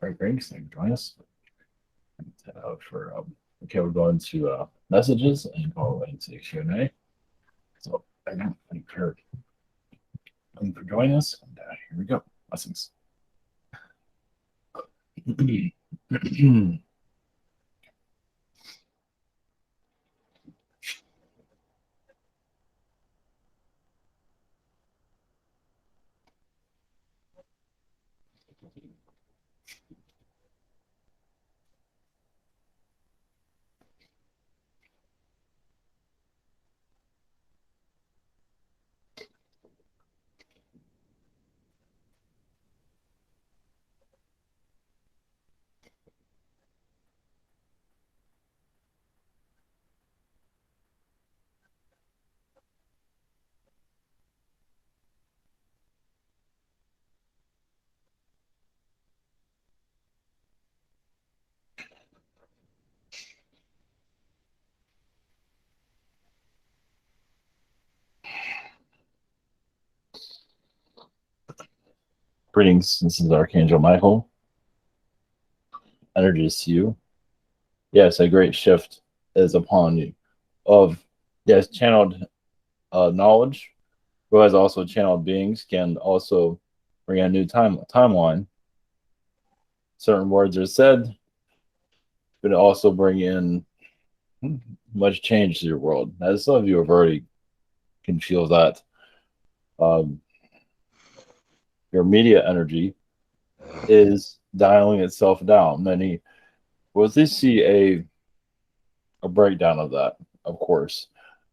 Great, great. Thank you for joining us. Okay, we're going to messages and go into Q&A. So thank you for joining us. And here we go. Blessings. Greetings. This is Archangel Michael. Energies to you. Yes, a great shift is upon you. Yes, channeled knowledge, who has also channeled beings, can also bring a new timeline. Certain words are said, but also bring in much change to your world. As some of you have already can feel that your media energy is dialing itself down. Many will this see a breakdown of that, of course,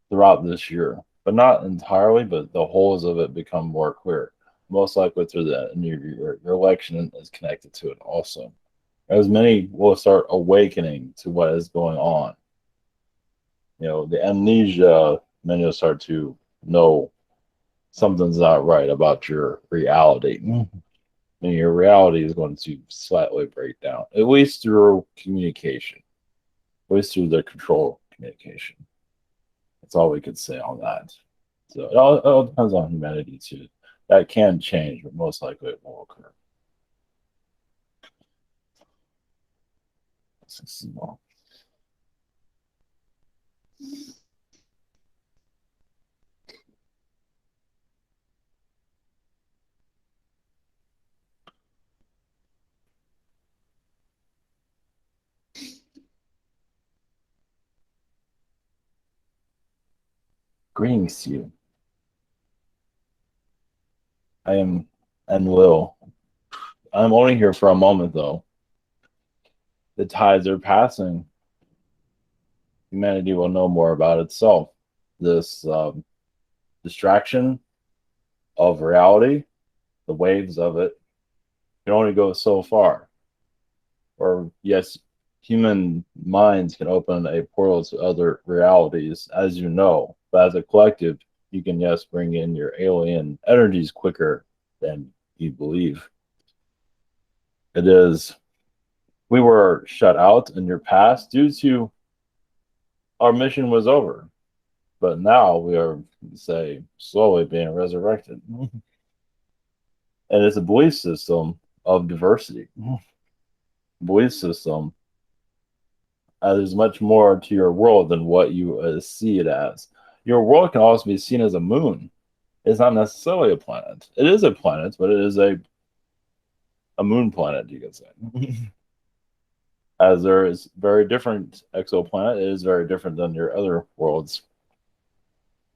throughout this year, but not entirely, but the wholes of it become more clear. Most likely through that, and your election is connected to it also. As many will start awakening to what is going on. You know, the amnesia, many will start to know something's not right about your reality. And your reality is going to slightly break down, at least through communication, at least through the control communication. That's all we could say on that. So it all depends on humanity too. That can change, but most likely it will occur. Greetings to you. I am Enlil. I'm only here for a moment, though. The tides are passing. Humanity will know more about itself. This distraction of reality, the waves of it, can only go so far. Or, yes, human minds can open a portal to other realities, as you know. But as a collective, you can, yes, bring in your alien energies quicker than you believe. It is, we were shut out in your past due to our mission was over. But now we are, say, slowly being resurrected. And it's a belief system of diversity. Belief system. There's much more to your world than what you see it as. Your world can also be seen as a moon. It's not necessarily a planet. It is a planet, but it is a moon planet, you could say. As there is very different exoplanet, it is very different than your other worlds.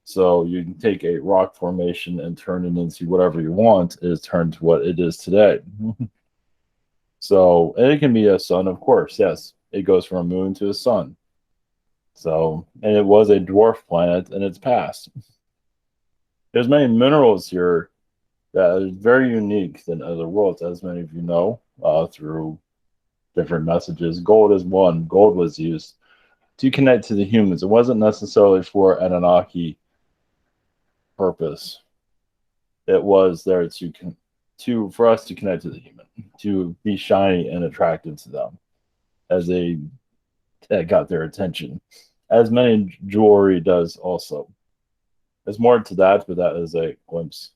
So you can take a rock formation and turn it into whatever you want. It is turned to what it is today. So, and it can be a sun, of course. Yes, it goes from a moon to a sun. So, and it was a dwarf planet in its past. There's many minerals here that are very unique than other worlds, as many of you know, through different messages. Gold is one. Gold was used to connect to the humans. It wasn't necessarily for Anunnaki purpose. It was there for us to connect to the human, to be shiny and attractive to them, as that got their attention, as many jewelry does also. There's more to that, but that is a glimpse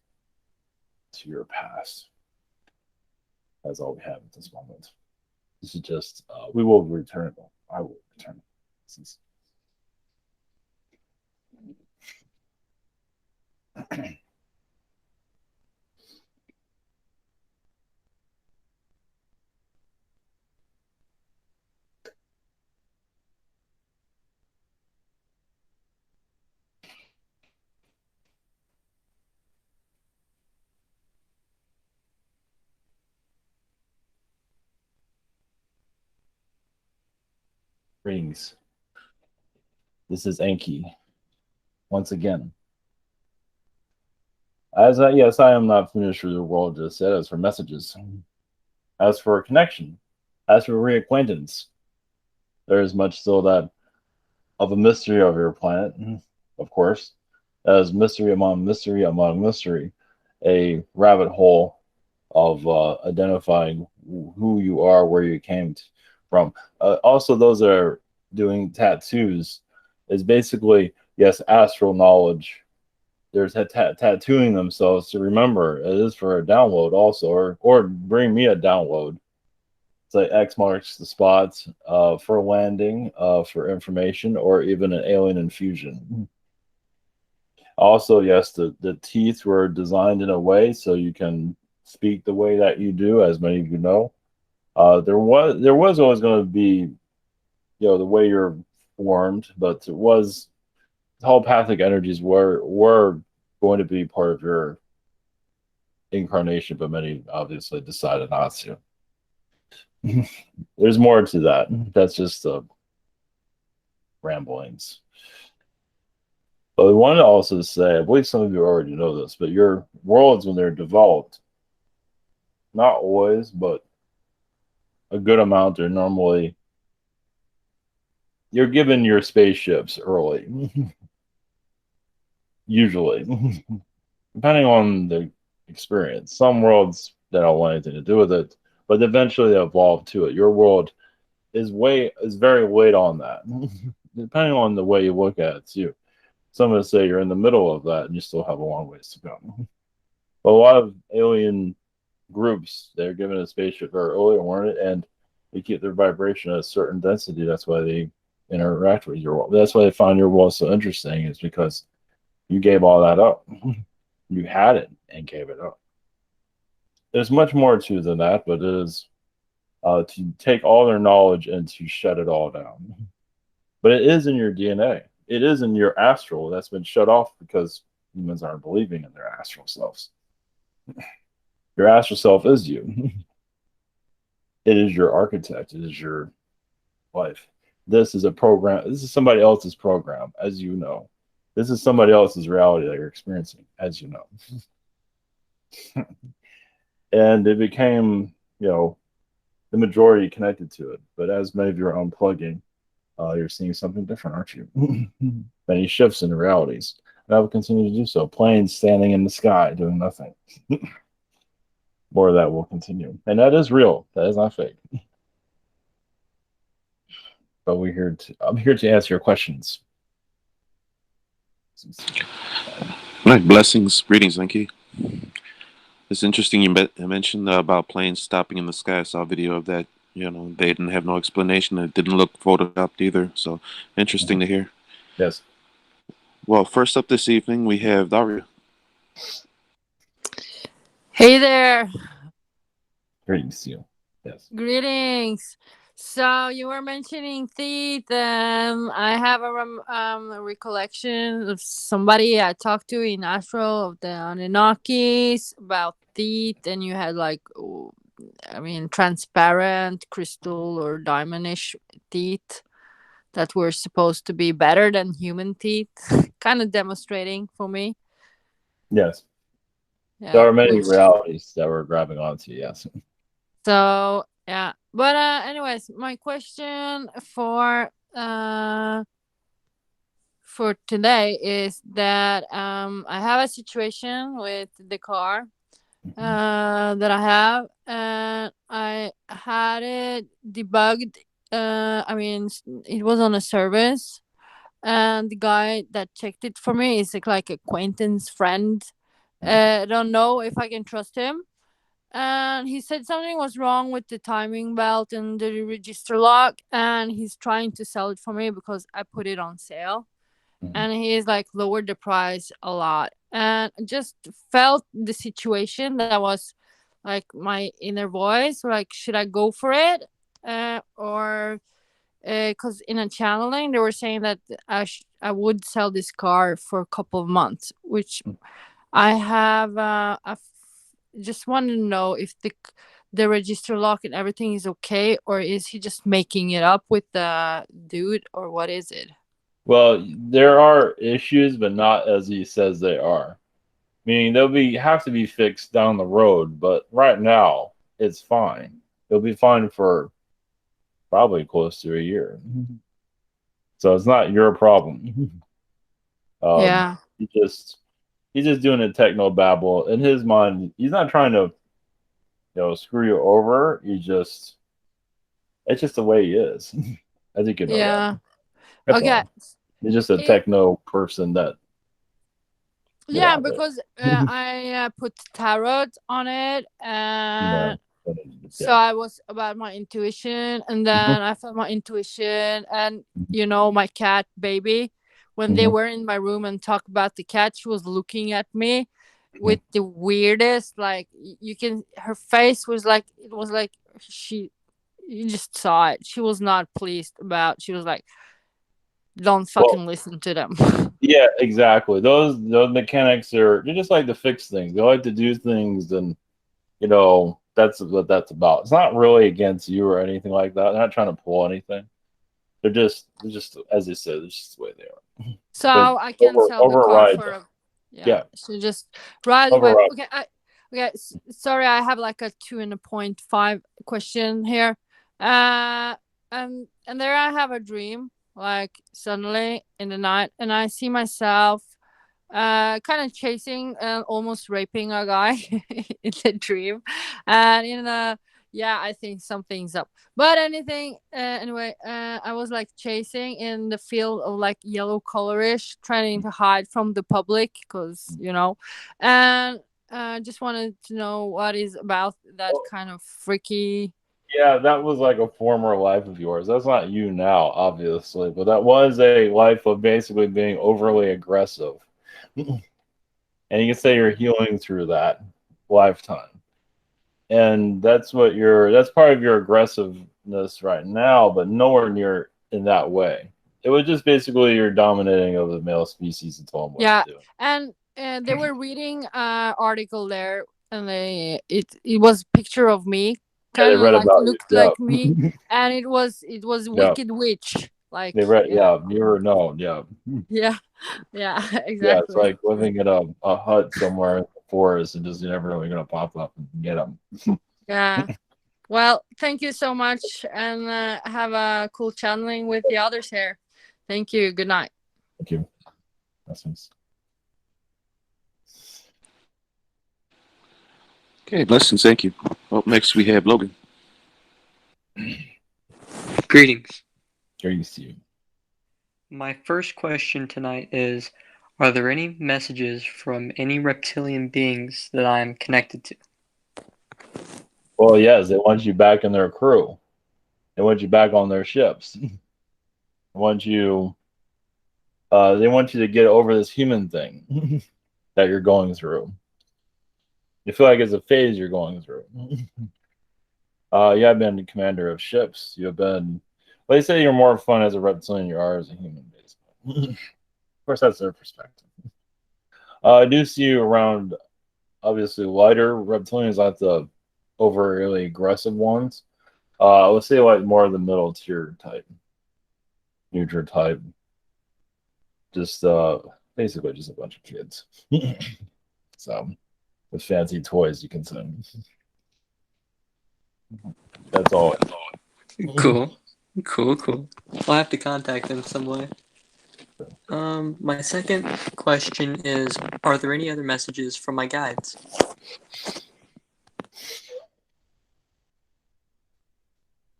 to your past. That's all we have at this moment. This is just we will return. I will return. This is rings. This is Enki once again. Yes, I am not finished with the world just yet. As for messages, as for connection, as for reacquaintance, there is much still that of a mystery of your planet, of course, as mystery among mystery, a rabbit hole of identifying who you are, where you came from. Also, those that are doing tattoos is basically, yes, astral knowledge. There's tattooing themselves to remember. It is for a download also, or bring me a download. It's like X marks the spots for landing, for information, or even an alien infusion. Also, yes, the teeth were designed in a way so you can speak the way that you do, as many of you know. There was always going to be, the way you're formed, but it was telepathic energies were going to be part of your incarnation, but many obviously decided not to. There's more to that. That's just ramblings. But I want to also say, I believe some of you already know this, but your worlds, when they're developed, not always, but a good amount, are normally, you're given your spaceships early, usually, depending on the experience. Some worlds that don't want anything to do with it, but eventually they evolve to it. Your world is very late on that, depending on the way you look at it too. Some would say you're in the middle of that and you still have a long ways to go. But a lot of alien groups, they're given a spaceship very early on it, and they keep their vibration at a certain density. That's why they interact with your world. That's why they find your world so interesting, is because you gave all that up. You had it and gave it up. There's much more to than that, but it is to take all their knowledge and to shut it all down. But it is in your DNA. It is in your astral that's been shut off because humans aren't believing in their astral selves. Your astral self is you. It is your architect. It is your life. This is a program. This is somebody else's program, as you know. This is somebody else's reality that you're experiencing, as you know. And it became, the majority connected to it. But as many of you are unplugging, you're seeing something different, aren't you? Many shifts in realities. And I will continue to do so. Planes standing in the sky doing nothing. More of that will continue. And that is real. That is not fake. But I'm here to answer your questions. Right, blessings, greetings, Enki. It's interesting you mentioned about planes stopping in the sky. I saw a video of that. They didn't have no explanation. It didn't look photoshopped either. So interesting to hear. Yes. Well, first up this evening, we have Daria. Hey there. Greetings to you. Yes. Greetings. So you were mentioning teeth. I have a recollection of somebody I talked to in Astro of the Anunnakis about teeth, and you had transparent crystal or diamondish teeth that were supposed to be better than human teeth, kind of demonstrating for me. Yes. Yeah, There are many realities that we're grabbing onto, yes. So yeah, but anyways, my question for today is that I have a situation with the car that I have, and I had it debugged. It was on a service, and the guy that checked it for me is like acquaintance friend. I don't know if I can trust him. and he said something was wrong with the timing belt and the register lock, and he's trying to sell it for me because I put it on sale. And he's like lowered the price a lot, and I just felt the situation that was like my inner voice, like, should I go for it, or because in a channeling they were saying that I would sell this car for a couple of months, which I have. Just want to know if the register lock and everything is okay, or is he just making it up with the dude, or what is it? Well, there are issues, but not as he says they are. Meaning they'll have to be fixed down the road, but right now it's fine. It'll be fine for probably close to a year. So it's not your problem. Yeah. He's just doing a techno babble in his mind. He's not trying to, screw you over. It's just the way he is. I think you know Yeah. that. That's Okay. all. He's just a techno person that. Yeah, because I put tarot on it, and so I was about my intuition, and then I felt my intuition, and my cat baby, when they were in my room and talked about the cat, she was looking at me with the weirdest, like, her face was like, it was like you just saw it. She was not pleased about. She was like, don't fucking listen to them. Yeah, exactly. Those mechanics they're just like to fix things. They like to do things, and that's what that's about. It's not really against you or anything like that. They're not trying to pull anything. They're just as you said, it's just the way they are. So I can sell the car for yeah. So just ride away. Okay. Sorry, I have like a 2.5 question here. And there I have a dream, like suddenly in the night, and I see myself kind of chasing and almost raping a guy in the dream, and I think something's up, but anyway, I was like chasing in the field of like yellow colorish, trying to hide from the public, because and just wanted to know what is about that kind of freaky. Yeah, that was like a former life of yours. That's not you now, obviously, but that was a life of basically being overly aggressive. And you can say you're healing through that lifetime. And that's part of your aggressiveness right now, but nowhere near in that way. It was just basically you're dominating of the male species and told them what to do. And they were reading an article there, and it was a picture of me, kind of like looked like me, and it was Wicked Witch. Like they read, you were known, yeah, exactly. Yeah, it's like living in a hut somewhere in the forest, and just you're never really gonna pop up and get them. Yeah. Well, thank you so much, and have a cool channeling with the others here. Thank you. Good night. Thank you. Blessings. Okay, blessings. Thank you. Up next, we have Logan. Greetings. Greetings to you. My first question tonight is, are there any messages from any reptilian beings that I am connected to? Well, yes, they want you back in their crew. They want you back on their ships. They want you to get over this human thing that you're going through. You feel like it's a phase you're going through. You have been commander of ships. You have been. Well, they say you're more fun as a reptilian than you are as a human, basically. Of course, that's their perspective. I do see you around, obviously, lighter reptilians, not the overly aggressive ones. I would say like more of the middle tier type, neutral type. Just basically just a bunch of kids. So with fancy toys, you can say. That's all. Cool. I'll have to contact them some way. My second question is, are there any other messages from my guides?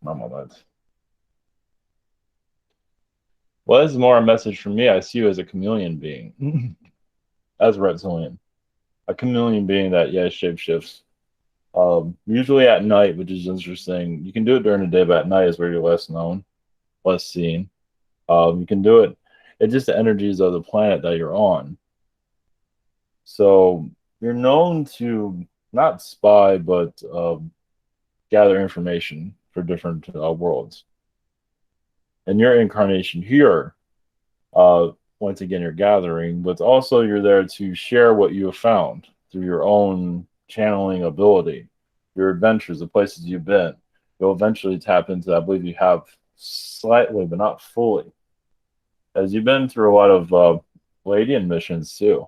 Well, this is more a message from me. I see you as a chameleon being, as a reptilian, a chameleon being that shapeshifts Usually at night, which is interesting. You can do it during the day, but at night is where you're less known, less seen. You can do it. It's just the energies of the planet that you're on. So you're known to not spy, but gather information for different worlds. And your incarnation here, once again, you're gathering, but also you're there to share what you have found through your own channeling ability, your adventures, the places you've been. You'll eventually tap into, I believe you have slightly, but not fully, as you've been through a lot of Palladian missions too,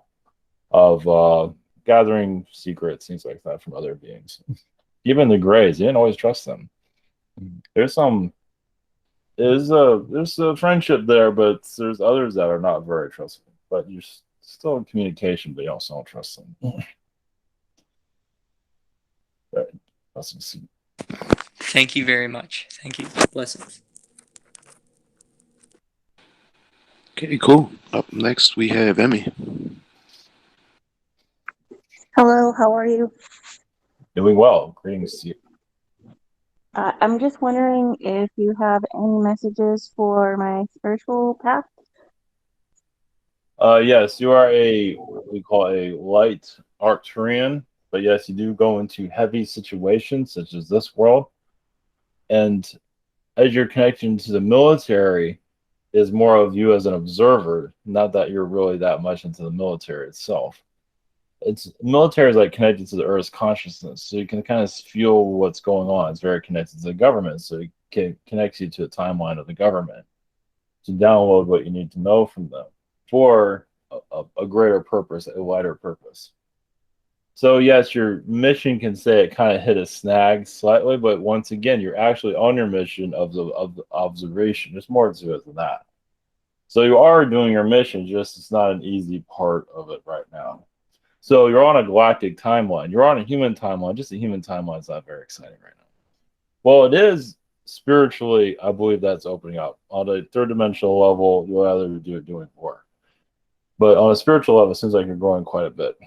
of gathering secrets, things like that from other beings. Even the Greys, you didn't always trust them. There's a friendship there, but there's others that are not very trustable. But you're still in communication, but you also don't trust them. Right. Blessings. Thank you very much. Thank you. Blessings. Okay, cool. Up next, we have Emmy. Hello, how are you? Doing well. Greetings to you. I'm just wondering if you have any messages for my spiritual path. Yes, you are what we call a light Arcturian, but yes, you do go into heavy situations such as this world. And as you're connecting to the military, is more of you as an observer, not that you're really that much into the military itself. It's military is like connected to the Earth's consciousness, so you can kind of feel what's going on. It's very connected to the government, so it connects you to the timeline of the government to download what you need to know from them for a greater purpose, a wider purpose. So yes, your mission can say it kind of hit a snag slightly, but once again, you're actually on your mission of the observation. There's more to it than that. So you are doing your mission, just it's not an easy part of it right now. So you're on a galactic timeline. You're on a human timeline. Just a human timeline is not very exciting right now. Well, it is spiritually. I believe that's opening up on a third dimensional level. You'll either do it doing more, but on a spiritual level, it seems like you're growing quite a bit.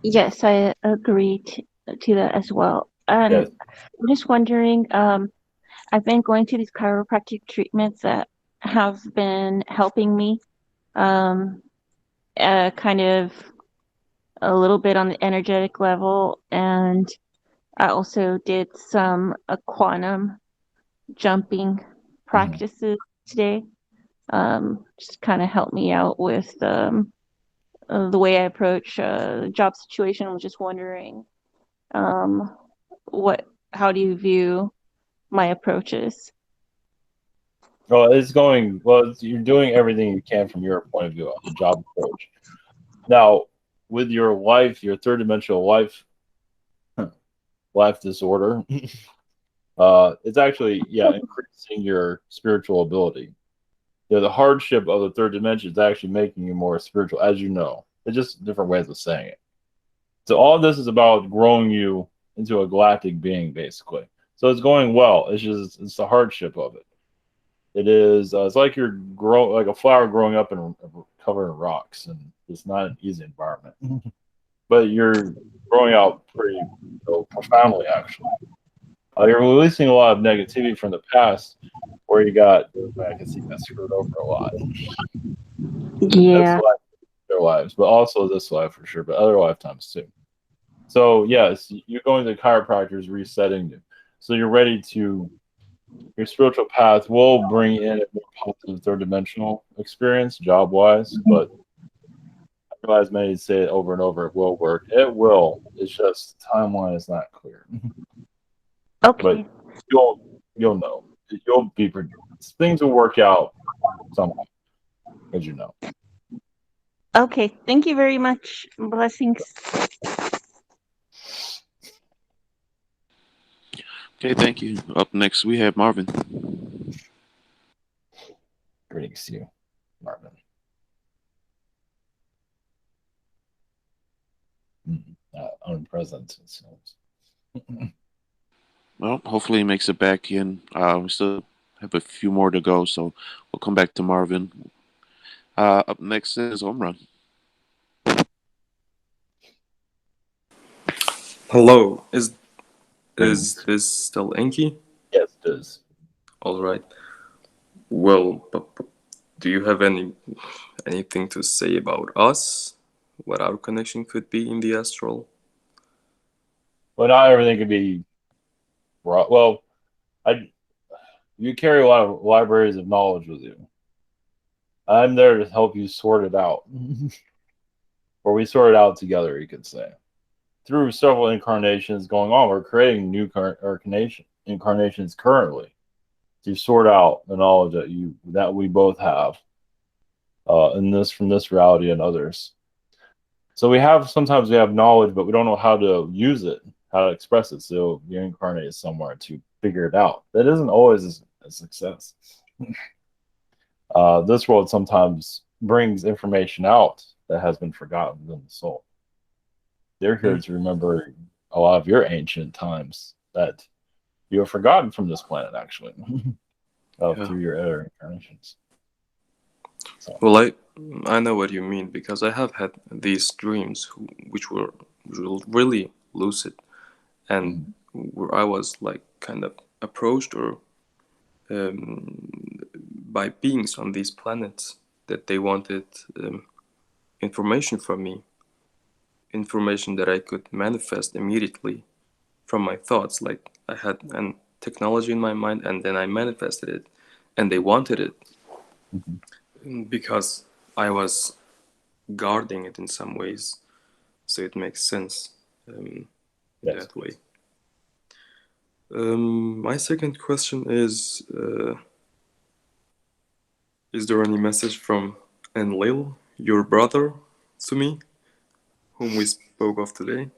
Yes, I agree to that as well. And Yes. I'm just wondering, I've been going to these chiropractic treatments that have been helping me kind of a little bit on the energetic level, and I also did some quantum jumping practices today. Just kind of helped me out with the way I approach the job situation. I was just wondering, how do you view my approaches? Well, it's going well. You're doing everything you can from your point of view of the job approach. Now, with your life, your third dimensional life disorder, it's actually increasing your spiritual ability. The hardship of the third dimension is actually making you more spiritual, as you know. It's just different ways of saying it. So all this is about growing you into a galactic being, basically. So it's going well. It's the hardship of it. It is. It's like you're like a flower growing up and covered in rocks, and it's not an easy environment. But you're growing out pretty profoundly, actually. You're releasing a lot of negativity from the past, where I can see that screwed over a lot. Yeah. This life, their lives, but also this life for sure, but other lifetimes too. So yes, you're going to chiropractors resetting you. So you're ready to. Your spiritual path will bring in a more positive third dimensional experience, job wise, but I realize many say it over and over, it will work. It will. It's just the timeline is not clear. Okay. But you'll know. You'll be things will work out somehow, as you know. Okay. Thank you very much. Blessings. Okay, thank you. Up next, we have Marvin. Greetings to you, Marvin. Unpresent, it seems. Well, hopefully he makes it back in. We still have a few more to go, so we'll come back to Marvin. Up next is Omran. Hello, is this still Enki? Yes, it is. All right. Well, do you have anything to say about us? What our connection could be in the astral? Well, not everything can be well. You carry a lot of libraries of knowledge with you. I'm there to help you sort it out, or we sort it out together. You could say through several incarnations going on, we're creating new incarnations currently to sort out the knowledge that we both have in this from this reality and others. So sometimes we have knowledge, but we don't know how to use it, how to express it. So you incarnate somewhere to figure it out. That isn't always a success. This world sometimes brings information out that has been forgotten within the soul. They're here to remember a lot of your ancient times that you have forgotten from this planet, actually, through your other incarnations. So. Well, I know what you mean, because I have had these dreams which were really lucid, and where I was like kind of approached or by beings on these planets that they wanted information from me, information that I could manifest immediately from my thoughts. Like I had an technology in my mind, and then I manifested it, and they wanted it because I was guarding it in some ways, so it makes sense that way. My second question is there any message from Enlil, your brother, to me, whom we spoke of today?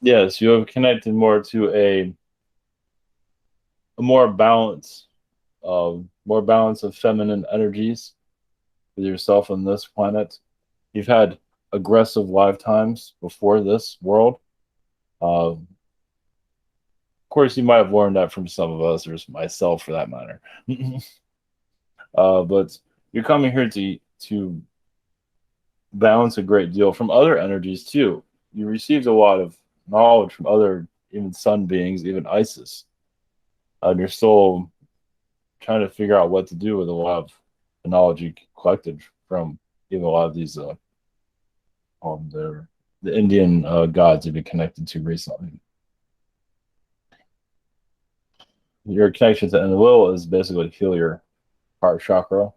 Yes, you have connected more to a more balance of feminine energies with yourself on this planet. You've had aggressive lifetimes before this world. Of course, you might have learned that from some of us, or myself for that matter. But you're coming here to balance a great deal from other energies too. You received a lot of knowledge from other, even sun beings, even Isis. And you're still trying to figure out what to do with a lot of the knowledge you collected from even a lot of these the Indian gods you've been connected to recently. Your connection to Enlil is basically heal your heart chakra,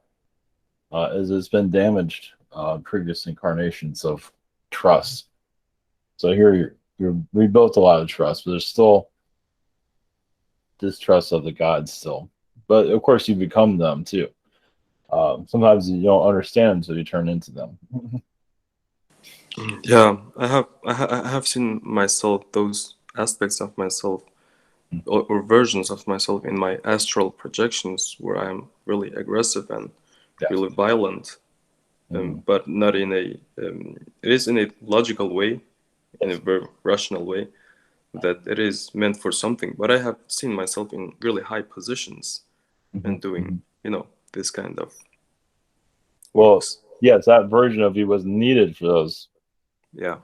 as it's been damaged previous incarnations of trust. So here you're rebuilt a lot of trust, but there's still distrust of the gods still. But of course, you become them too. Sometimes you don't understand them until you turn into them. Yeah, I have seen myself, those aspects of myself, or versions of myself in my astral projections, where I'm really aggressive and really violent, but not in a. It is in a logical way, in a very rational way, that it is meant for something. But I have seen myself in really high positions and doing, this kind of. Well, yes, that version of you was needed for those. Yeah.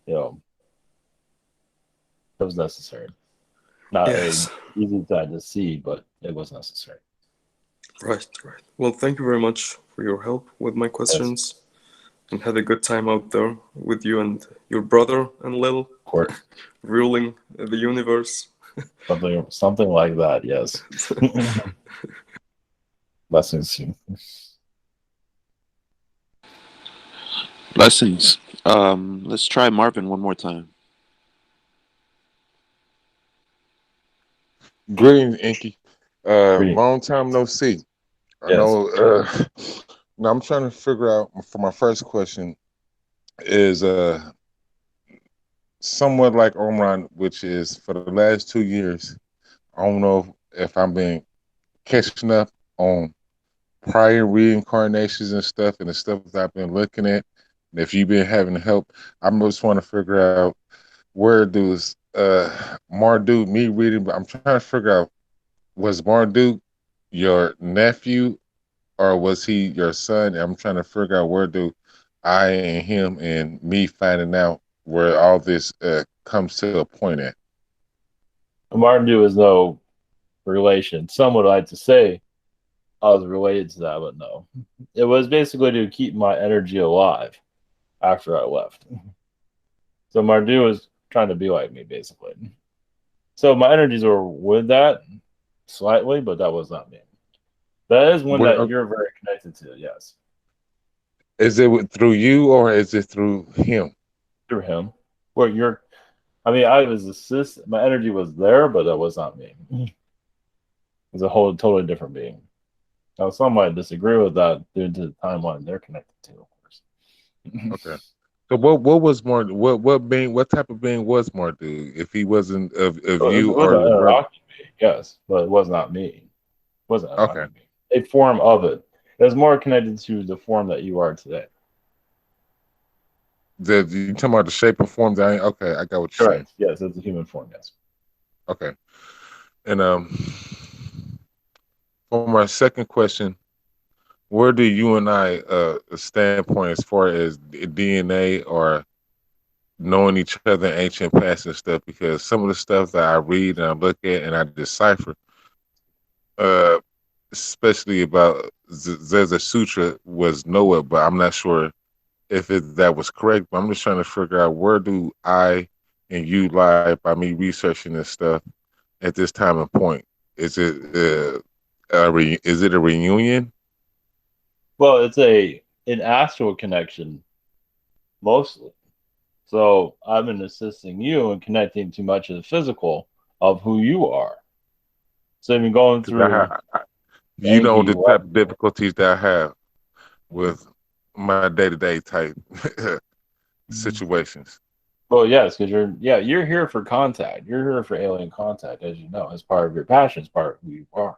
It was necessary. Not an easy time to see, but it was necessary. Right. Well, thank you very much for your help with my questions. Yes. And had a good time out there with you and your brother Enlil. Of course. Ruling the universe. Something like that, yes. Blessings to you. Blessings. Let's try Marvin one more time. Greetings, Enki. Long time no see. I know. Now I'm trying to figure out for my first question is somewhat like Omran, which is for the last 2 years. I don't know if I'm been catching up on prior reincarnations and stuff, and the stuff that I've been looking at. And if you've been having help, I just want to figure out where does Marduk, me reading, but I'm trying to figure out, was Marduk your nephew or was he your son? I'm trying to figure out where do I and him and me finding out where all this comes to a point at? Mardu is no relation. Some would like to say I was related to that, but no. It was basically to keep my energy alive after I left. So Mardu was trying to be like me, basically. So my energies were with that slightly, but that was not me. That is one that you're very connected to, yes. Is it through you or is it through him? Through him. Well, I was assist. My energy was there, but that was not me. It was a whole totally different being. Now, some might disagree with that due to the timeline they're connected to, of course. Okay. So what was more what type of being was Mardu if he wasn't of you or an the brother? Anunnaki being, yes, but it was not me. It wasn't an Okay. being. A form of it. It was more connected to the form that you are today. You talking about the shape and form that okay, I got what you're saying. Yes, it's a human form, yes. Okay. And for my second question, where do you and I standpoint as far as DNA or knowing each other in ancient past and stuff? Because some of the stuff that I read and I look at and I decipher, especially about Zeza Sutra was Noah, but I'm not sure if that was correct. But I'm just trying to figure out where do I and you lie by me researching this stuff at this time and point. Is it a reunion? Well, it's an astral connection mostly. So I've been assisting you in connecting too much of the physical of who you are. So I've been going through. You know Enki, the type of difficulties that I have with my day-to-day type situations. Well, yes, because you're here for contact. You're here for alien contact, as you know, as part of your passion, as part of who you are.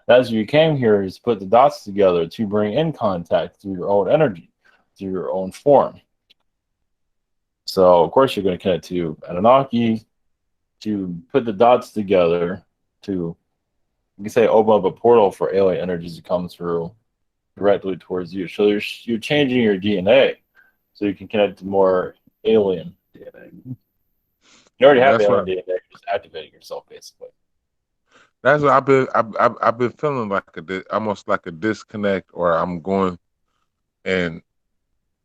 As you came here is to put the dots together to bring in contact through your own energy, through your own form. So, of course, you're going to connect to Anunnaki to put the dots together to, you can say, open up a portal for alien energies to come through directly towards you. So you're changing your DNA so you can connect to more alien DNA. You already have alien DNA, you're just activating yourself, basically. That's what I've been feeling like almost like a disconnect, or I'm going in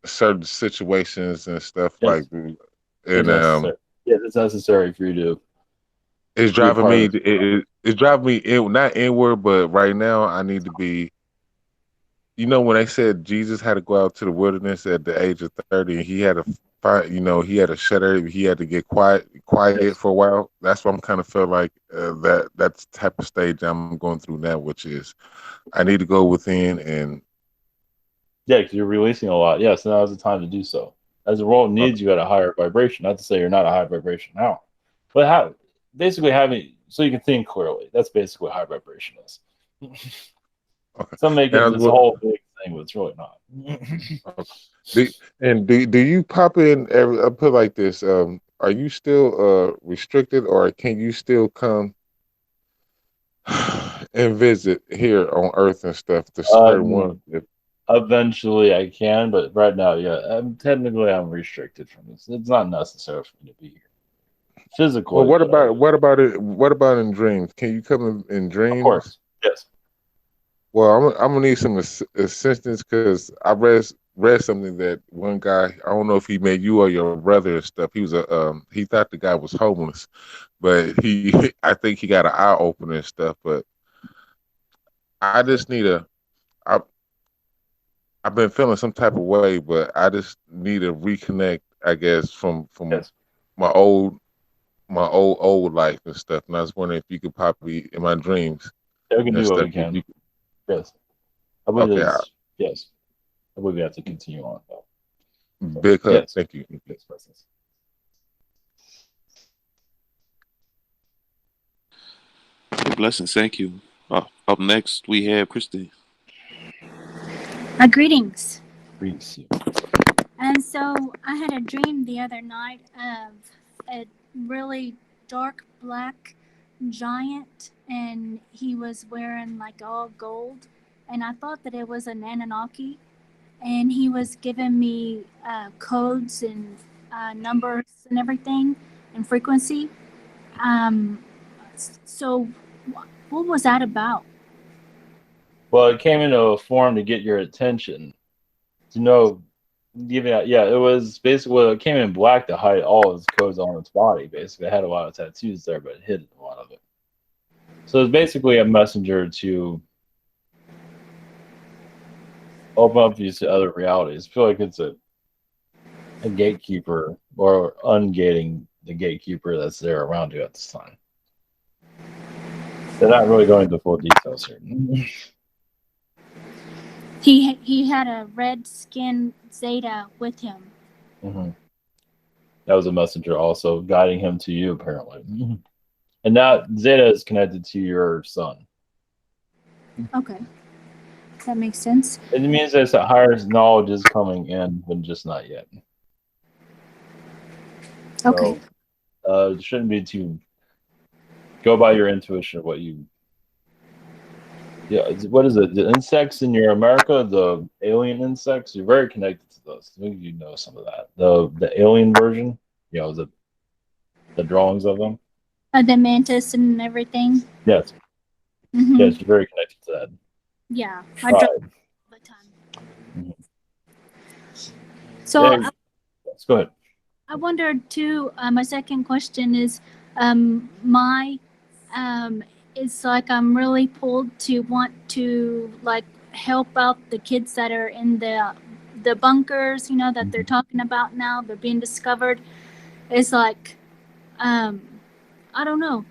certain situations and stuff like. And it's necessary for you to. It's driving me. It's driving me not inward, but right now I need to be. You know, when they said Jesus had to go out to the wilderness at the age of 30, and he had to find, he had to shut everything. He had to get quiet for a while. That's what I'm kind of feel like that's the type of stage I'm going through now, which is I need to go within and. Yeah, because you're releasing a lot. Yes, now is the time to do so. As the world needs you at a higher vibration. Not to say you're not a high vibration now, but basically having so you can think clearly. That's basically what high vibration is. Okay. Some make it this whole big thing, but it's really not. Do you pop in? I put like this. Are you still restricted, or can you still come and visit here on Earth and stuff? The certain one. Eventually, I can, but right now, technically I'm restricted from this. It's not necessary for me to be here. Physically. Well, what about it? What about in dreams? Can you come in dreams? Of course, yes. Well, I'm gonna need some assistance because I read something that one guy, I don't know if he made you or your brother and stuff. He was he thought the guy was homeless, but I think he got an eye opener and stuff. But I just need I've been feeling some type of way, but I just need to reconnect, I guess, from yes. my old life and stuff. And I was wondering if you could probably in my dreams. Yeah, we can do what we can. Yes. I believe yes. I believe we have to continue on. Big hug. Yes. Thank you. Good blessings. Thank you. Up next, we have Christy. Greetings. Greetings. And so I had a dream the other night of a really dark black giant, and he was wearing like all gold, and I thought that it was an Anunnaki, and he was giving me codes and numbers and everything, in frequency. So what was that about? Well, it came into a form to get your attention. To know, giving out. Yeah, it was basically, well, it came in black to hide all its codes on its body. Basically, it had a lot of tattoos there, but it hid a lot of it. So it's basically a messenger to open up these to other realities. I feel like it's a gatekeeper, or ungating the gatekeeper that's there around you at this time. They're not really going into full details here. He had a red skin Zeta with him. Mm-hmm. That was a messenger also guiding him to you, apparently. Mm-hmm. And that Zeta is connected to your son. Okay, that makes sense. It means that higher knowledge is coming in, but just not yet. Okay. So, it shouldn't be too. Go by your intuition of what you. Yeah, what is it? The insects in your America, the alien insects. You're very connected to those. I think you know some of that. The alien version. You know the drawings of them. The mantis and everything. Yes. Mm-hmm. Yes, you're very connected to that. Yeah, I draw all the time. Mm-hmm. So yeah, let's go ahead. I wondered too. My second question is, it's like I'm really pulled to want to like help out the kids that are in the bunkers. You know that they're talking about now. They're being discovered. It's like, I don't know.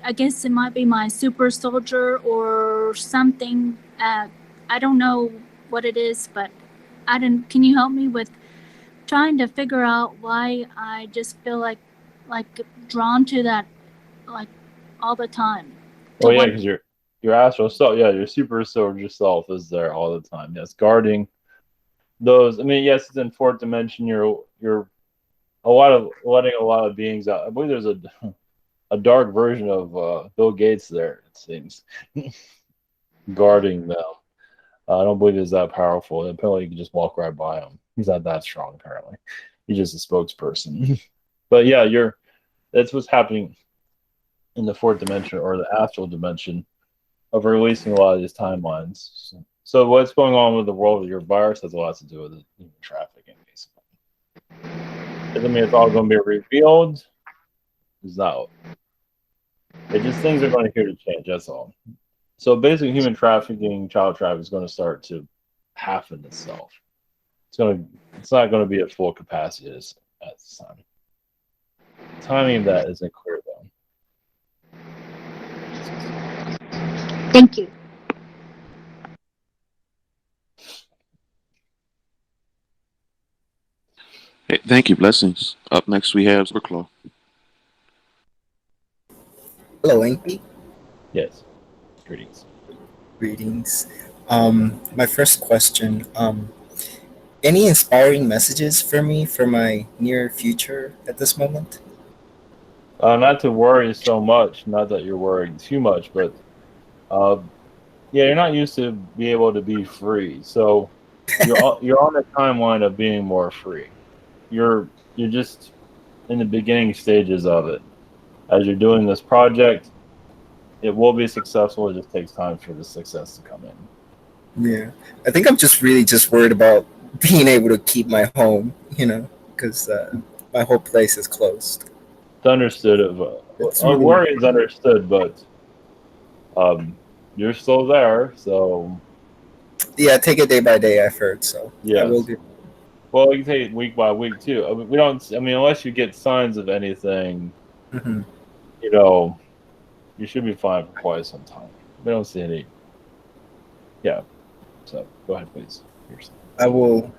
I guess it might be my super soldier or something. I don't know what it is, but can you help me with trying to figure out why I just feel like drawn to that like all the time? Well, yeah, because your astral self, your super soldier self is there all the time. Yes, guarding those. I mean, yes, it's in fourth dimension. You're letting a lot of beings out. I believe there's a dark version of Bill Gates there, it seems, guarding them. I don't believe he's that powerful. Apparently, you can just walk right by him. He's not that strong, apparently. He's just a spokesperson. But yeah, that's what's happening in the fourth dimension, or the astral dimension, of releasing a lot of these timelines. So what's going on with the world of your virus has a lot to do with human trafficking, basically. Doesn't mean it's all going to be revealed. It's not. It just, things are going to here to change. That's all. So basically, human trafficking, child trafficking is going to start to happen itself. It's not going to be at full capacity at this time. The timing of that isn't clear though. Thank you. Hey, thank you. Blessings. Up next, we have Superclaw. Hello, Enki. Yes. Greetings. Greetings. My first question, any inspiring messages for me for my near future at this moment? Not to worry so much. Not that you're worrying too much, but you're not used to be able to be free. So you're on the timeline of being more free. You're just in the beginning stages of it. As you're doing this project, it will be successful. It just takes time for the success to come in. Yeah, I think I'm just really worried about being able to keep my home, because my whole place is closed. It's understood. Worry is understood, but you're still there, so. Yeah, take it day by day effort. So yeah, I will do. Well, you can take it week by week too. We don't. I mean, unless you get signs of anything, Mm-hmm. You should be fine for quite some time. We don't see any. Yeah. So go ahead, please. I will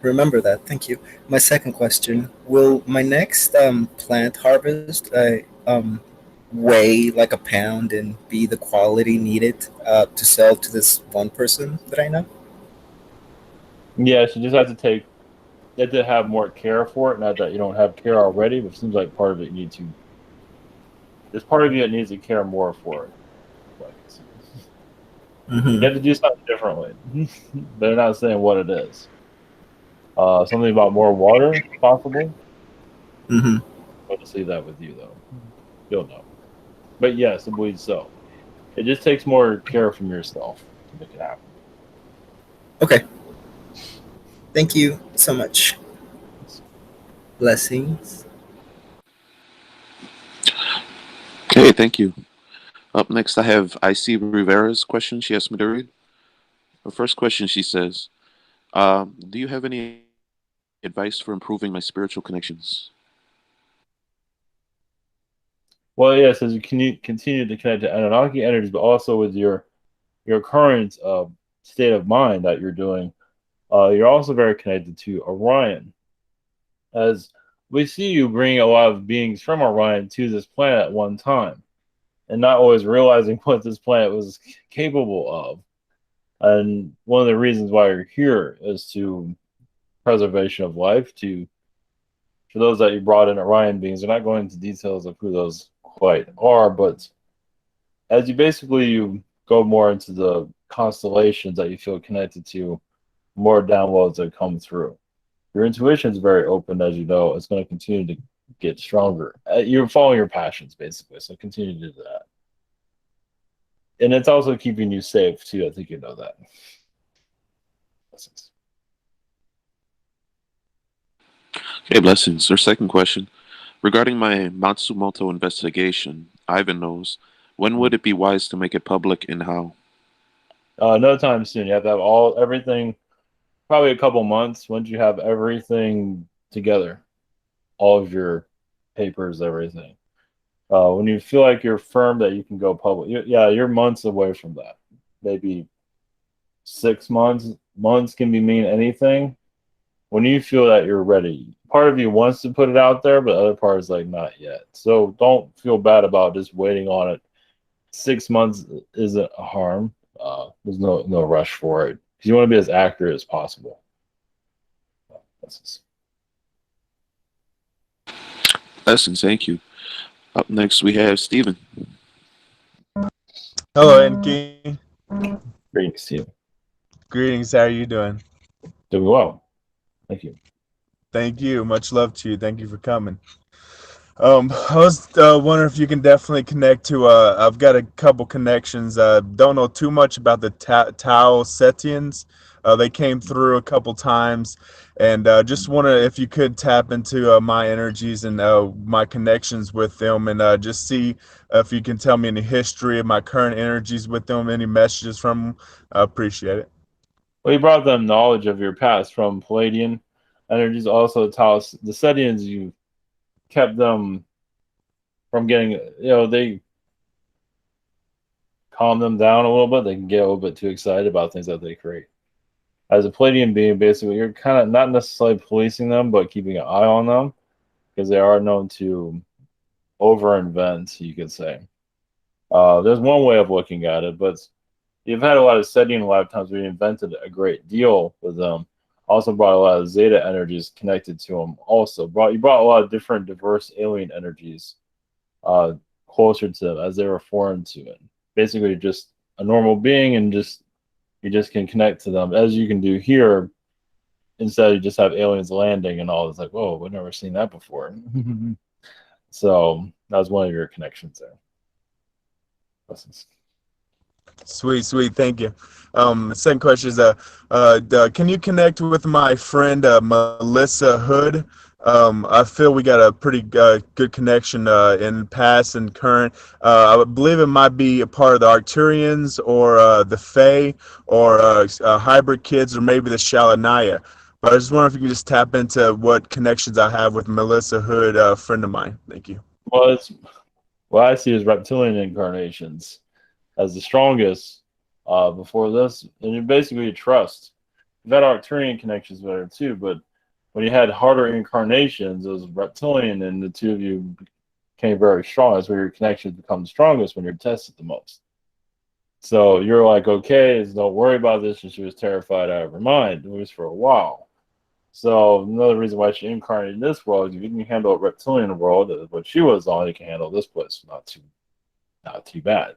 remember that. Thank you. My second question: will my next plant harvest weigh like a pound and be the quality needed to sell to this one person that I know? Yes, you just have to have more care for it. Not that you don't have care already, but it seems like part of it you need to. There's part of you that needs to care more for it. Mm-hmm. You have to do something differently. They're not saying what it is. Something about more water, possibly. Mm-hmm. I'll just leave that with you, though. You'll know. But yes, I believe so. It just takes more care from yourself to make it happen. Okay. Thank you so much. Blessings. Okay, thank you. Up next, I have IC Rivera's question. She asked me to read. Her first question, she says, do you have any advice for improving my spiritual connections? Well, yes, as you continue to connect to Anunnaki energies, but also with your current state of mind that you're doing, you're also very connected to Orion. As we see you bring a lot of beings from Orion to this planet at one time, and not always realizing what this planet was capable of. And one of the reasons why you're here is to preservation of life. For those that you brought in Orion beings, they're not going into details of who those quite are, but as you go more into the constellations that you feel connected to, more downloads that come through. Your intuition is very open, as you know. It's going to continue to get stronger. You're following your passions, basically, so continue to do that. And it's also keeping you safe, too. I think you know that. Blessings. Okay, blessings. Her second question. Regarding my Matsumoto investigation, Ivan knows, when would it be wise to make it public and how? No time soon. You have to have everything, probably a couple months once you have everything together, all of your papers, everything. When you feel like you're firm that you can go public, you're months away from that. Maybe 6 months. Months can mean anything. When you feel that you're ready, part of you wants to put it out there, but the other part is like not yet. So don't feel bad about just waiting on it. 6 months isn't a harm. There's no rush for it. You want to be as accurate as possible. Blessings, thank you. Up next, we have Stephen. Hello, Enki. Greetings, Stephen. Greetings. How are you doing? Doing well. Thank you. Thank you. Much love to you. Thank you for coming. I was wondering if you can definitely connect to. I've got a couple connections. Don't know too much about the Tau Setians. They came through a couple times, and just wonder if you could tap into my energies and my connections with them, and just see if you can tell me any history of my current energies with them, any messages from them. I appreciate it. Well, you brought them knowledge of your past from Palladian energies, also Tau. The Setians, you kept them from getting, they calm them down a little bit. They can get a little bit too excited about things that they create. As a Palladian being, basically, you're kind of not necessarily policing them, but keeping an eye on them because they are known to over-invent, you could say. There's one way of looking at it, but you've had a lot of Setian lifetimes where you invented a great deal with them. Also brought a lot of Zeta energies connected to them. Also you brought a lot of different diverse alien energies closer to them as they were foreign to it. Basically, just a normal being, and you just can connect to them as you can do here. Instead, you just have aliens landing and all. It's like, whoa, we've never seen that before. So that was one of your connections there. Blessings. Sweet, thank you. Second question is, can you connect with my friend Melissa Hood? I feel we got a pretty good connection in past and current. I believe it might be a part of the Arcturians or the Fae or hybrid kids or maybe the Shalanaya. But I just wonder if you can just tap into what connections I have with Melissa Hood, a friend of mine. Thank you. Well, what I see is reptilian incarnations as the strongest before this, and you basically trust. You've had Arcturian connections there too, but when you had harder incarnations, it was reptilian, and the two of you became very strong. That's where your connections become strongest when you're tested the most. So you're like, okay, don't worry about this, and she was terrified out of her mind. It was for a while. So another reason why she incarnated in this world is if you can handle a reptilian world, what she was on, you can handle this place. Not too bad.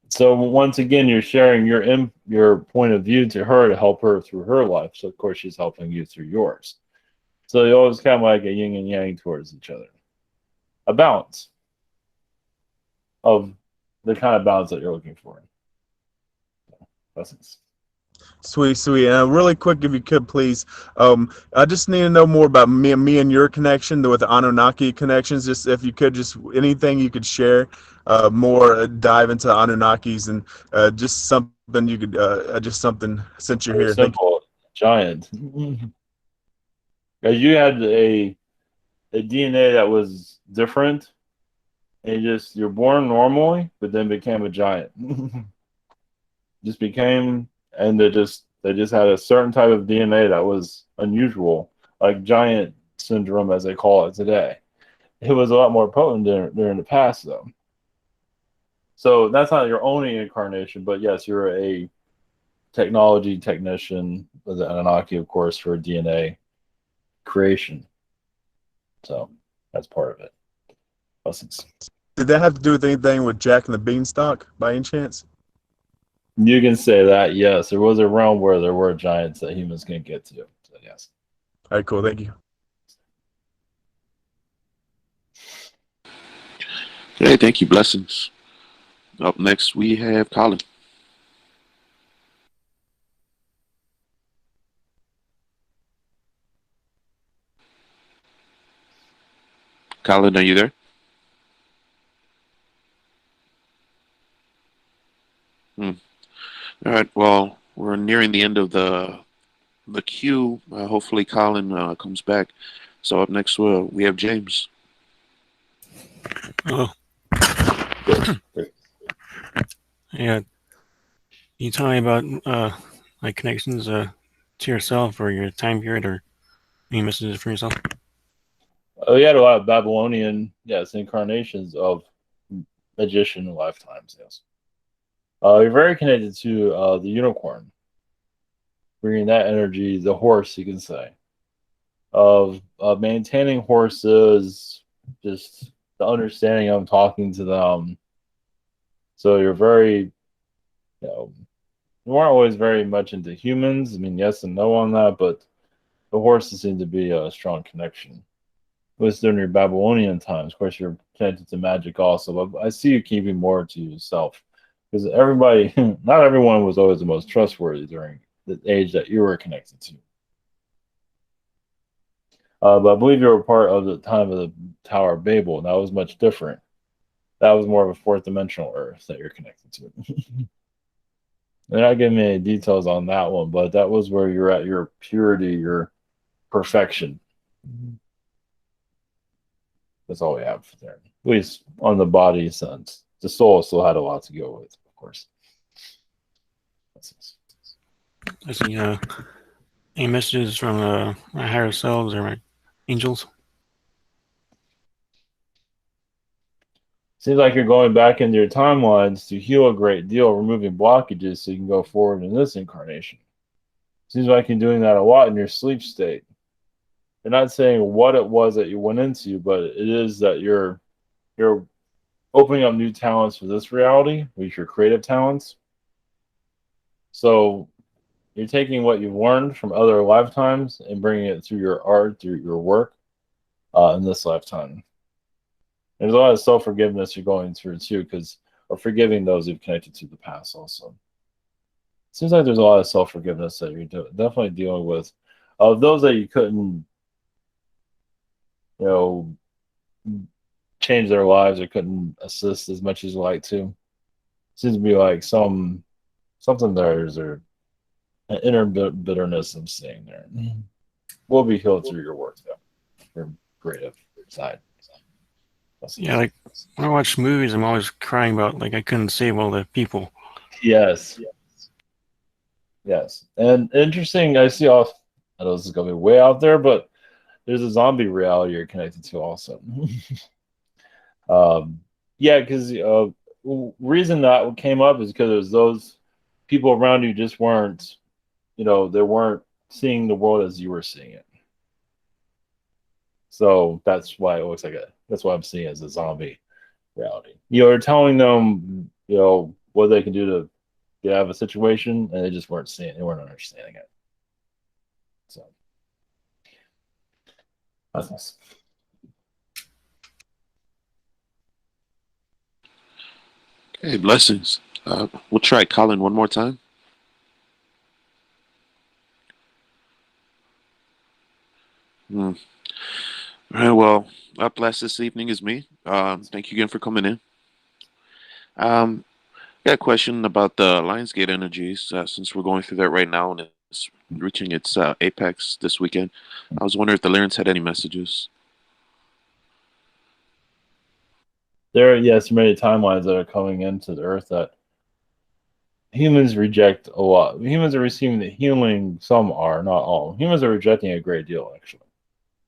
So once again, you're sharing your point of view to her to help her through her life. So of course she's helping you through yours. So you always kind of like a yin and yang towards each other. A balance of the kind of balance that you're looking for. Blessings. Sweet, sweet. Really quick, if you could, please. I just need to know more about me and your connection with the Anunnaki connections. Just if you could, just anything you could share, more dive into Anunnakis and just something you could, just something since you're Very here. Thank you. simple. Giant. Because you had a DNA that was different, and you're born normally, but then became a giant. Just became, and they just had a certain type of DNA that was unusual, like giant syndrome as they call it today. It was a lot more potent during the past though. So that's not your only incarnation, but yes, you're a technology technician with the Anunnaki, of course, for DNA creation. So that's part of it. Blessings. Did that have to do with anything with Jack and the Beanstalk by any chance? You can say that, yes. There was a realm where there were giants that humans can't get to. So yes. All right, cool. Thank you. Hey, thank you. Blessings. Up next, we have Colin. Colin, are you there? All right. Well, we're nearing the end of the queue. Hopefully, Colin comes back. So up next, we have James. Oh. Yeah. You tell me about like connections to yourself or your time period or any messages for yourself? Oh, you had a lot of Babylonian, yes, incarnations of magician lifetimes, yes. You're very connected to the unicorn, bringing that energy, the horse, you can say, of maintaining horses, just the understanding of talking to them. So you're very, you weren't always very much into humans. I mean, yes and no on that, but the horses seem to be a strong connection. It was during your Babylonian times. Of course, you're connected to magic also, but I see you keeping more to yourself because everybody, not everyone was always the most trustworthy during the age that you were connected to. But I believe you were part of the time of the Tower of Babel, and that was much different. That was more of a fourth dimensional Earth that you're connected to. They're not giving me any details on that one, but that was where you're at your purity, your perfection. That's all we have there, at least on the body sense. The soul still had a lot to go with, of course. I see. Any messages from my higher selves or my angels? Seems like you're going back into your timelines to heal a great deal, removing blockages so you can go forward in this incarnation. Seems like you're doing that a lot in your sleep state. They're not saying what it was that you went into, but it is that you're opening up new talents for this reality, which are your creative talents. So you're taking what you've learned from other lifetimes and bringing it through your art, through your work in this lifetime. There's a lot of self-forgiveness you're going through too, or forgiving those you've connected to the past also. It seems like there's a lot of self-forgiveness that you're definitely dealing with. Of those that you couldn't, change their lives or couldn't assist as much as you like to. Seems to be like something there's an inner bitterness I'm seeing there. Will be healed through your work though, your creative side. Yeah, like when I watch movies, I'm always crying about like I couldn't save all the people. Yes. And interesting, I see off. I know this is gonna be way out there, but there's a zombie reality you're connected to also. Yeah, because reason that came up is because there's those people around you just weren't, they weren't seeing the world as you were seeing it. So that's why it looks like that's what I'm seeing as a zombie reality. You're telling them, what they can do to get out of a situation, and they just weren't seeing, they weren't understanding it. So that's nice. Okay, blessings. We'll try Colin one more time. All right, well, up last this evening is me. Thank you again for coming in. Got a question about the Lionsgate energies, since we're going through that right now and it's reaching its apex this weekend. I was wondering if the Lyrans had any messages. There are, yes, many timelines that are coming into the Earth that humans reject a lot. Humans are receiving the healing. Some are, not all. Humans are rejecting a great deal, actually.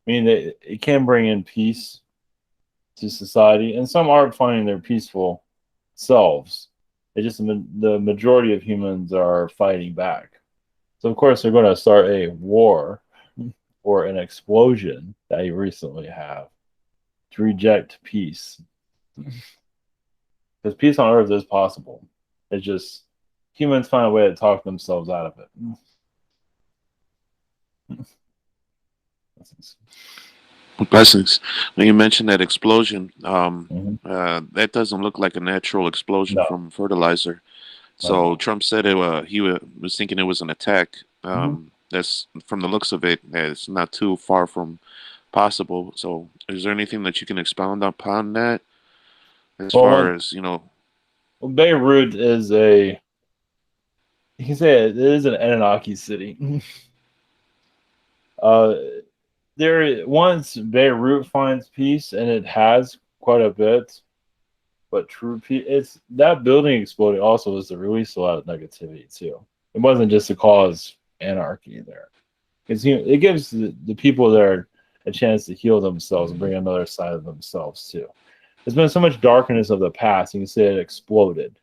I mean, it can bring in peace to society, and some are finding their peaceful selves. It just the majority of humans are fighting back. So of course they're going to start a war or an explosion that you recently have to reject peace, because peace on Earth is possible. It's just humans find a way to talk themselves out of it. Blessings. Now you mentioned that explosion. That doesn't look like a natural explosion from fertilizer. So Trump said he was thinking it was an attack. That's, from the looks of it, it's not too far from possible. So is there anything that you can expound upon that? As far as, you know. Well, Beirut is you can say it is an Anunnaki city. Once Beirut finds peace, and it has quite a bit, but true peace, that building exploding also was to release a lot of negativity too. It wasn't just to cause anarchy there. It gives the people there a chance to heal themselves and bring another side of themselves too. There's been so much darkness of the past, you can say it exploded.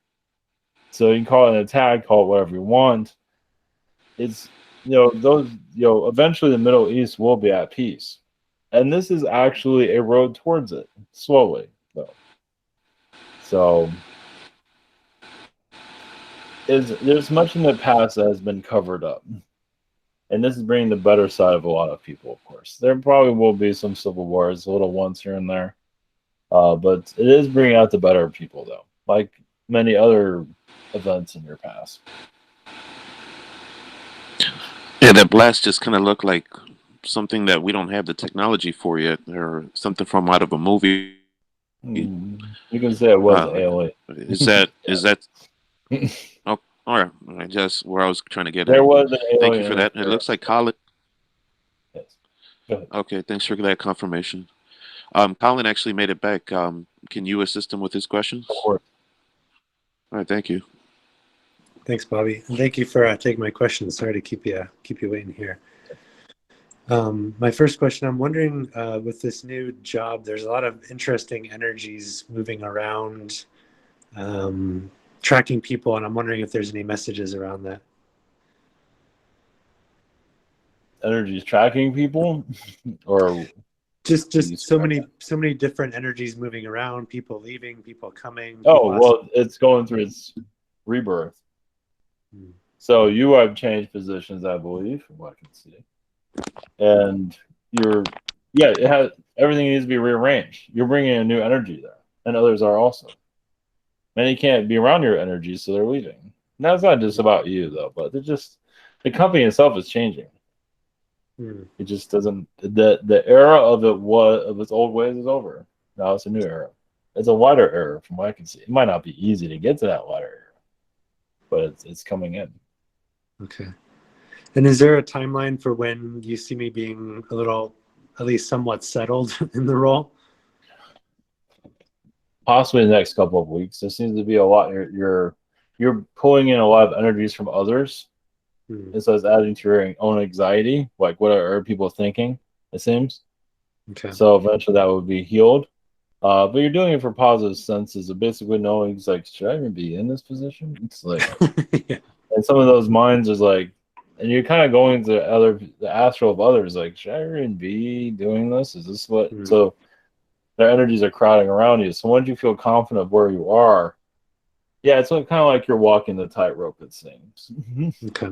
So you can call it an attack, call it whatever you want. It's, eventually the Middle East will be at peace. And this is actually a road towards it, slowly, though. So there's much in the past that has been covered up. And this is bringing the better side of a lot of people, of course. There probably will be some civil wars, little ones here and there. But it is bringing out the better people, though, like many other events in your past. Yeah, that blast just kind of looked like something that we don't have the technology for yet, or something from out of a movie. You can say it was alien. Is that oh, all right. I just where I was trying to get there at. Was an alien. Thank you for that. It looks like Colin. Yes. Go ahead. Okay, thanks for that confirmation. Colin actually made it back. Can you assist him with his questions? Of course. All right, thank you. Thanks, Bobby, and thank you for taking my questions. Sorry to keep you waiting here. My first question, I'm wondering, with this new job, there's a lot of interesting energies moving around, tracking people, and I'm wondering if there's any messages around that. Energies tracking people, or just so many different energies moving around, people leaving, people coming. It's going through its rebirth. So you have changed positions, I believe, from what I can see, and everything needs to be rearranged. You're bringing a new energy there, and others are also. Many can't be around your energy, so they're leaving. Now it's not just about you, though, but the company itself is changing. It just doesn't. The era of its old ways is over. Now it's a new era. It's a wider era, from what I can see. It might not be easy to get to that wider era, but it's coming in. Okay. And is there a timeline for when you see me being a little, at least somewhat settled in the role? Possibly in the next couple of weeks. There seems to be a lot. You're pulling in a lot of energies from others. And so it's adding to your own anxiety. Like, what are people thinking? It seems. Okay. So eventually that would be healed. But you're doing it for positive senses of basically knowing, it's like, should I even be in this position? It's like, yeah. And some of those minds is like, and you're kind of going to the astral of others, like, should I even be doing this? Is this what? So their energies are crowding around you. So once you feel confident of where you are, Yeah, it's kind of like you're walking the tightrope, it seems. Okay.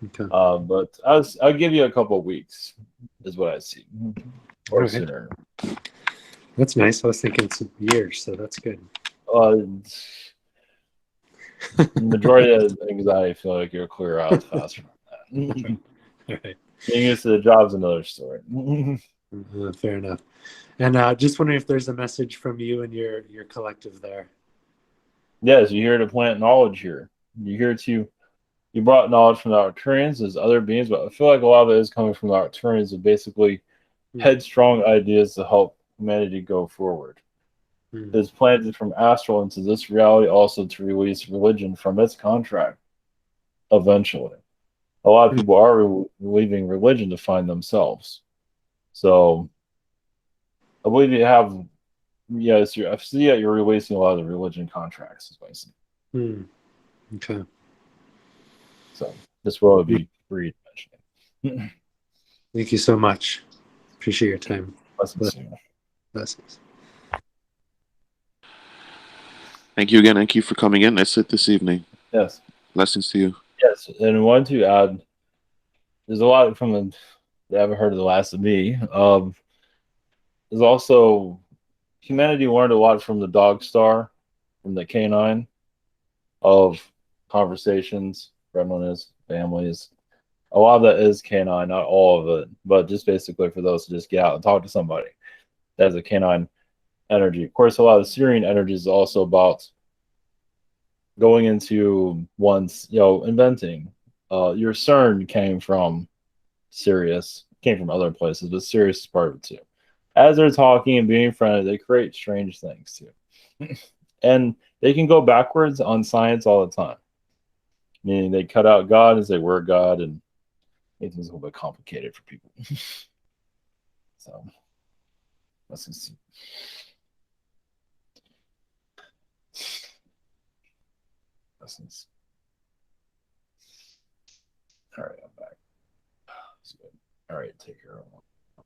Okay. But I'll give you a couple of weeks, is what I see, or Alright. sooner. That's nice. I was thinking some years, so that's good. The majority of anxiety, I feel like you'll clear out faster than that. All right. Being used to the job's another story. Fair enough. And just wondering if there's a message from you and your collective there. Yes, you're here to plant knowledge here. You brought knowledge from the Arcturians as other beings, but I feel like a lot of it is coming from the Arcturians of basically headstrong ideas to help humanity go forward. It's planted from astral into this reality also to release religion from its contract eventually. A lot of people are leaving religion to find themselves. So I believe you have, yes, I see that you're releasing a lot of the religion contracts, is what I see. Okay. So this will be free eventually. Thank you so much. Appreciate your time. Blessings. Thank you again, Enki, for coming in. That's it this evening. Yes. Blessings to you. Yes, and I wanted to add, there's a lot from the, they haven't heard of the last of me. There's also, humanity learned a lot from the dog star, from the canine, of conversations, friendliness, families. A lot of that is canine, not all of it, but just basically for those to just get out and talk to somebody. That's a canine energy. Of course, a lot of the Syrian energy is also about going into one's, inventing. Your CERN came from Sirius, came from other places, but Sirius is part of it too. As they're talking and being friendly, they create strange things too. And they can go backwards on science all the time. Meaning they cut out God and say we're God, and make things a little bit complicated for people. So let's see. Lessons. All right, I'm back. That's good. All right, take care of them. All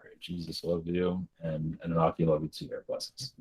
right, Jesus love you, and Anunnaki love you too. Blessings.